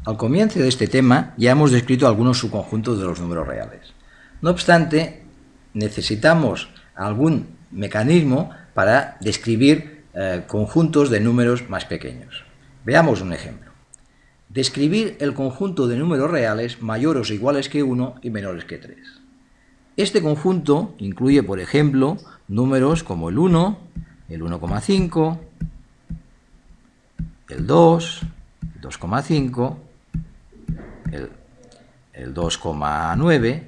Al comienzo de este tema ya hemos descrito algunos subconjuntos de los números reales. No obstante, necesitamos algún mecanismo para describir conjuntos de números más pequeños. Veamos un ejemplo. Describir el conjunto de números reales mayores o iguales que 1 y menores que 3. Este conjunto incluye, por ejemplo, números como el 1, el 1,5, el 2, el 2,5, el 2,9,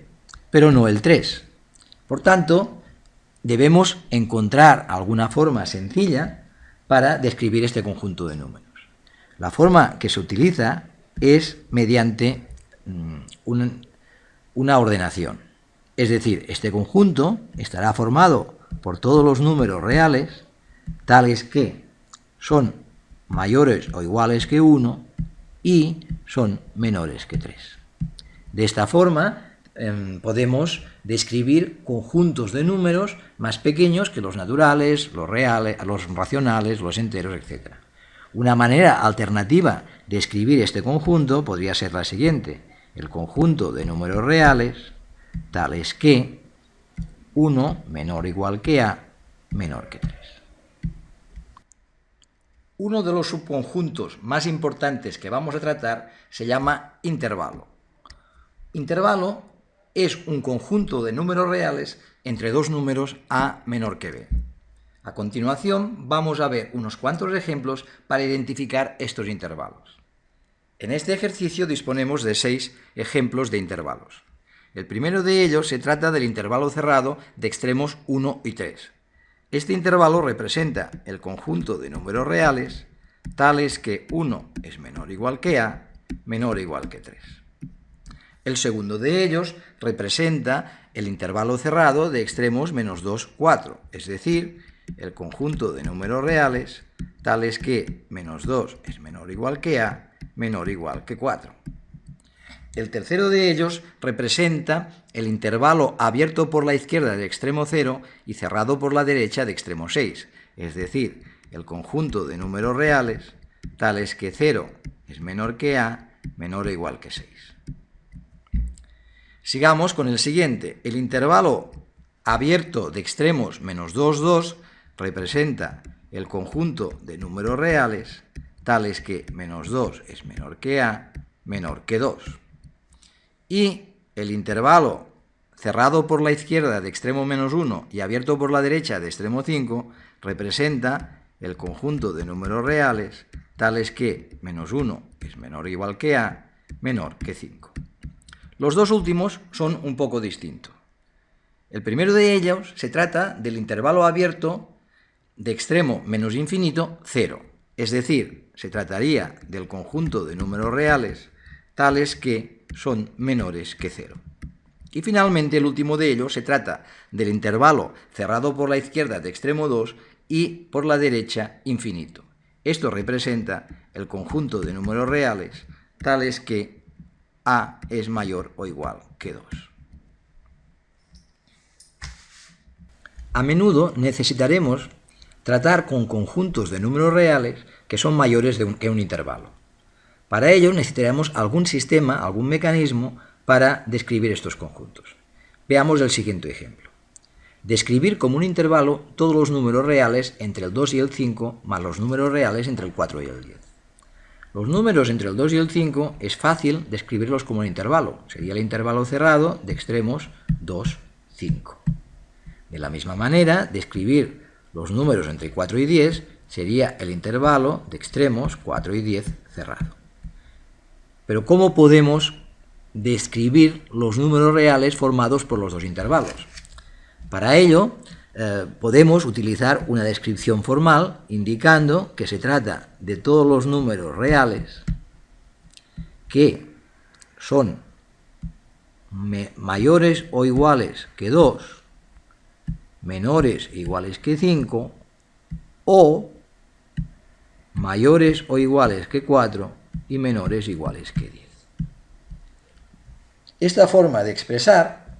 pero no el 3. Por tanto, debemos encontrar alguna forma sencilla para describir este conjunto de números. La forma que se utiliza es mediante una ordenación. Es decir, este conjunto estará formado por todos los números reales, tales que son mayores o iguales que 1 y son menores que 3. De esta forma, podemos describir conjuntos de números más pequeños que los naturales, los reales, los racionales, los enteros, etc. Una manera alternativa de escribir este conjunto podría ser la siguiente: el conjunto de números reales tales que 1 menor o igual que a menor que 3. Uno de los subconjuntos más importantes que vamos a tratar se llama intervalo. Intervalo es un conjunto de números reales entre dos números a menor que b. A continuación vamos a ver unos cuantos ejemplos para identificar estos intervalos. En este ejercicio disponemos de 6 ejemplos de intervalos. El primero de ellos se trata del intervalo cerrado de extremos 1 y 3. Este intervalo representa el conjunto de números reales tales que 1 es menor o igual que a, menor o igual que 3. El segundo de ellos representa el intervalo cerrado de extremos menos 2, 4, es decir, el conjunto de números reales tales que menos 2 es menor o igual que a, menor o igual que 4. El tercero de ellos representa el intervalo abierto por la izquierda de extremo 0 y cerrado por la derecha de extremo 6, es decir, el conjunto de números reales tales que 0 es menor que a, menor o igual que 6. Sigamos con el siguiente. El intervalo abierto de extremos menos 2, 2 representa el conjunto de números reales tales que menos 2 es menor que a, menor que 2. Y el intervalo cerrado por la izquierda de extremo menos 1 y abierto por la derecha de extremo 5 representa el conjunto de números reales tales que menos 1 es menor o igual que a, menor que 5. Los dos últimos son un poco distintos. El primero de ellos se trata del intervalo abierto de extremo menos infinito 0, es decir, se trataría del conjunto de números reales tales que son menores que 0. Y finalmente el último de ellos se trata del intervalo cerrado por la izquierda de extremo 2 y por la derecha infinito. Esto representa el conjunto de números reales tales que a es mayor o igual que 2. A menudo necesitaremos tratar con conjuntos de números reales que son mayores que un intervalo. Para ello necesitaremos algún sistema, algún mecanismo para describir estos conjuntos. Veamos el siguiente ejemplo. Describir como un intervalo todos los números reales entre el 2 y el 5 más los números reales entre el 4 y el 10. Los números entre el 2 y el 5 es fácil describirlos como un intervalo. Sería el intervalo cerrado de extremos 2, 5. De la misma manera, describir los números entre 4 y 10 sería el intervalo de extremos 4 y 10 cerrado. Pero ¿cómo podemos describir los números reales formados por los dos intervalos? Para ello, podemos utilizar una descripción formal indicando que se trata de todos los números reales que son mayores o iguales que 2, menores o iguales que 5 o mayores o iguales que 4 y menores o iguales que 10. Esta forma de expresar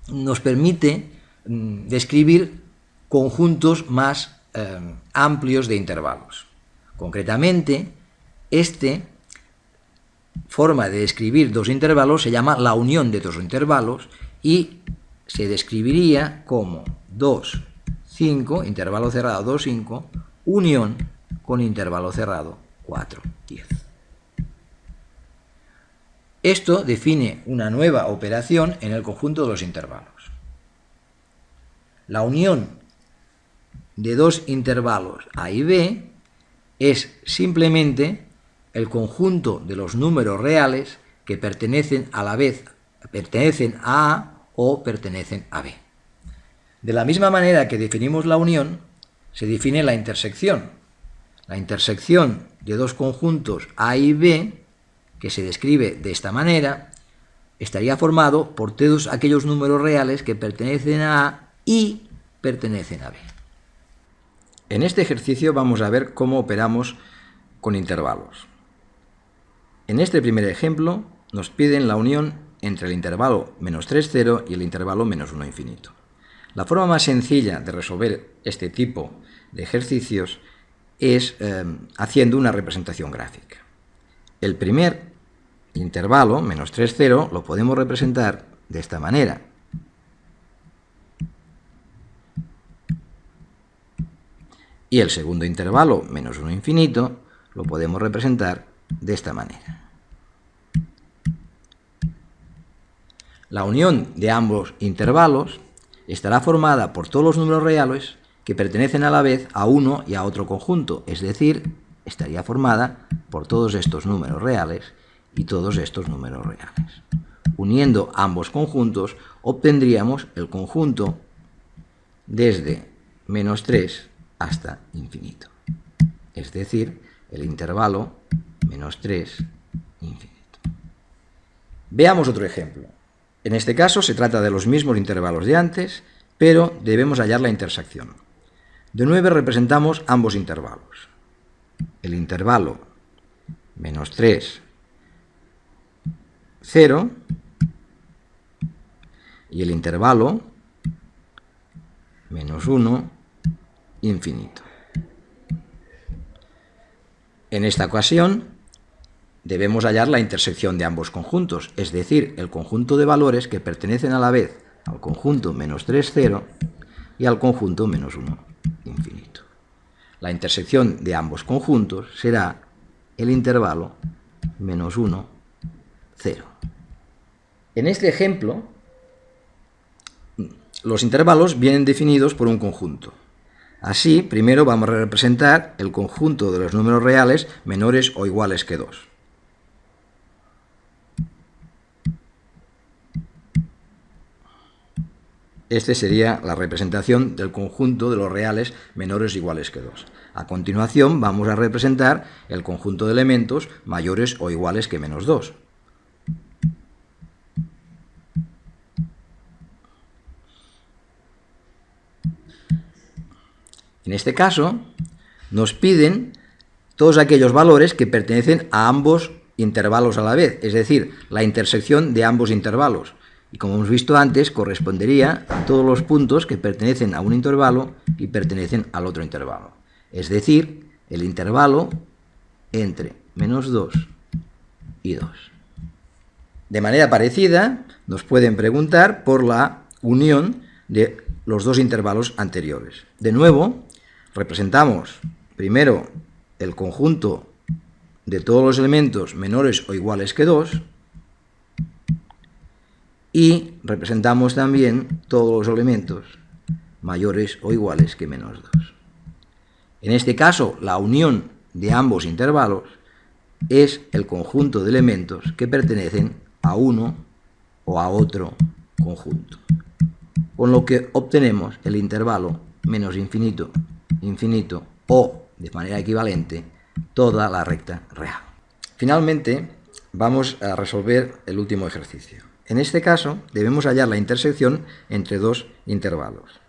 nos permite describir conjuntos más amplios de intervalos. Concretamente, este forma de describir dos intervalos se llama la unión de dos intervalos y se describiría como 2, 5, intervalo cerrado 2, 5, unión con intervalo cerrado 4, 10. Esto define una nueva operación en el conjunto de los intervalos. La unión de dos intervalos A y B es simplemente el conjunto de los números reales que pertenecen a la vez, pertenecen a A o pertenecen a B. De la misma manera que definimos la unión, se define la intersección. La intersección de dos conjuntos A y B, que se describe de esta manera, estaría formado por todos aquellos números reales que pertenecen a A y pertenecen a B. En este ejercicio vamos a ver cómo operamos con intervalos. En este primer ejemplo nos piden la unión entre el intervalo menos 3, 0 y el intervalo menos 1, infinito. La forma más sencilla de resolver este tipo de ejercicios es haciendo una representación gráfica. El primer intervalo, menos 3, 0, lo podemos representar de esta manera. Y el segundo intervalo, menos 1, infinito, lo podemos representar de esta manera. La unión de ambos intervalos estará formada por todos los números reales que pertenecen a la vez a uno y a otro conjunto, es decir, estaría formada por todos estos números reales y todos estos números reales. Uniendo ambos conjuntos obtendríamos el conjunto desde menos 3 hasta infinito, es decir, el intervalo menos 3, infinito. Veamos otro ejemplo. En este caso se trata de los mismos intervalos de antes, pero debemos hallar la intersección. De 9 representamos ambos intervalos. El intervalo menos 3, 0 y el intervalo menos 1, infinito. En esta ocasión debemos hallar la intersección de ambos conjuntos, es decir, el conjunto de valores que pertenecen a la vez al conjunto menos 3, 0 y al conjunto menos 1, infinito. La intersección de ambos conjuntos será el intervalo menos 1, 0. En este ejemplo, los intervalos vienen definidos por un conjunto. Así, primero vamos a representar el conjunto de los números reales menores o iguales que 2. Esta sería la representación del conjunto de los reales menores o iguales que 2. A continuación vamos a representar el conjunto de elementos mayores o iguales que menos 2. En este caso, nos piden todos aquellos valores que pertenecen a ambos intervalos a la vez, es decir, la intersección de ambos intervalos. Y como hemos visto antes, correspondería a todos los puntos que pertenecen a un intervalo y pertenecen al otro intervalo. Es decir, el intervalo entre menos 2 y 2. De manera parecida, nos pueden preguntar por la unión de los dos intervalos anteriores. De nuevo, representamos primero el conjunto de todos los elementos menores o iguales que 2 y representamos también todos los elementos mayores o iguales que menos 2. En este caso, la unión de ambos intervalos es el conjunto de elementos que pertenecen a uno o a otro conjunto, con lo que obtenemos el intervalo menos infinito, infinito o, de manera equivalente, toda la recta real. Finalmente, vamos a resolver el último ejercicio. En este caso, debemos hallar la intersección entre dos intervalos.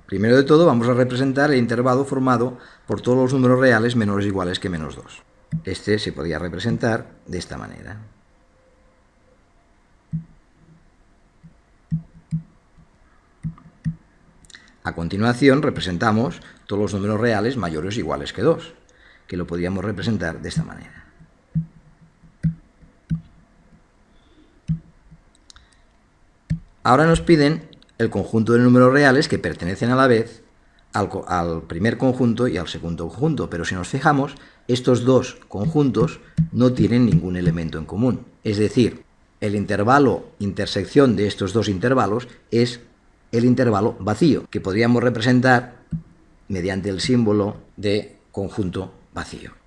Primero de todo, vamos a representar el intervalo formado por todos los números reales menores o iguales que menos 2. Este se podría representar de esta manera. A continuación, representamos todos los números reales mayores o iguales que 2, que lo podríamos representar de esta manera. Ahora nos piden el conjunto de números reales que pertenecen a la vez al primer conjunto y al segundo conjunto, pero si nos fijamos, estos dos conjuntos no tienen ningún elemento en común. Es decir, el intervalo intersección de estos dos intervalos es el intervalo vacío, que podríamos representar mediante el símbolo de conjunto vacío.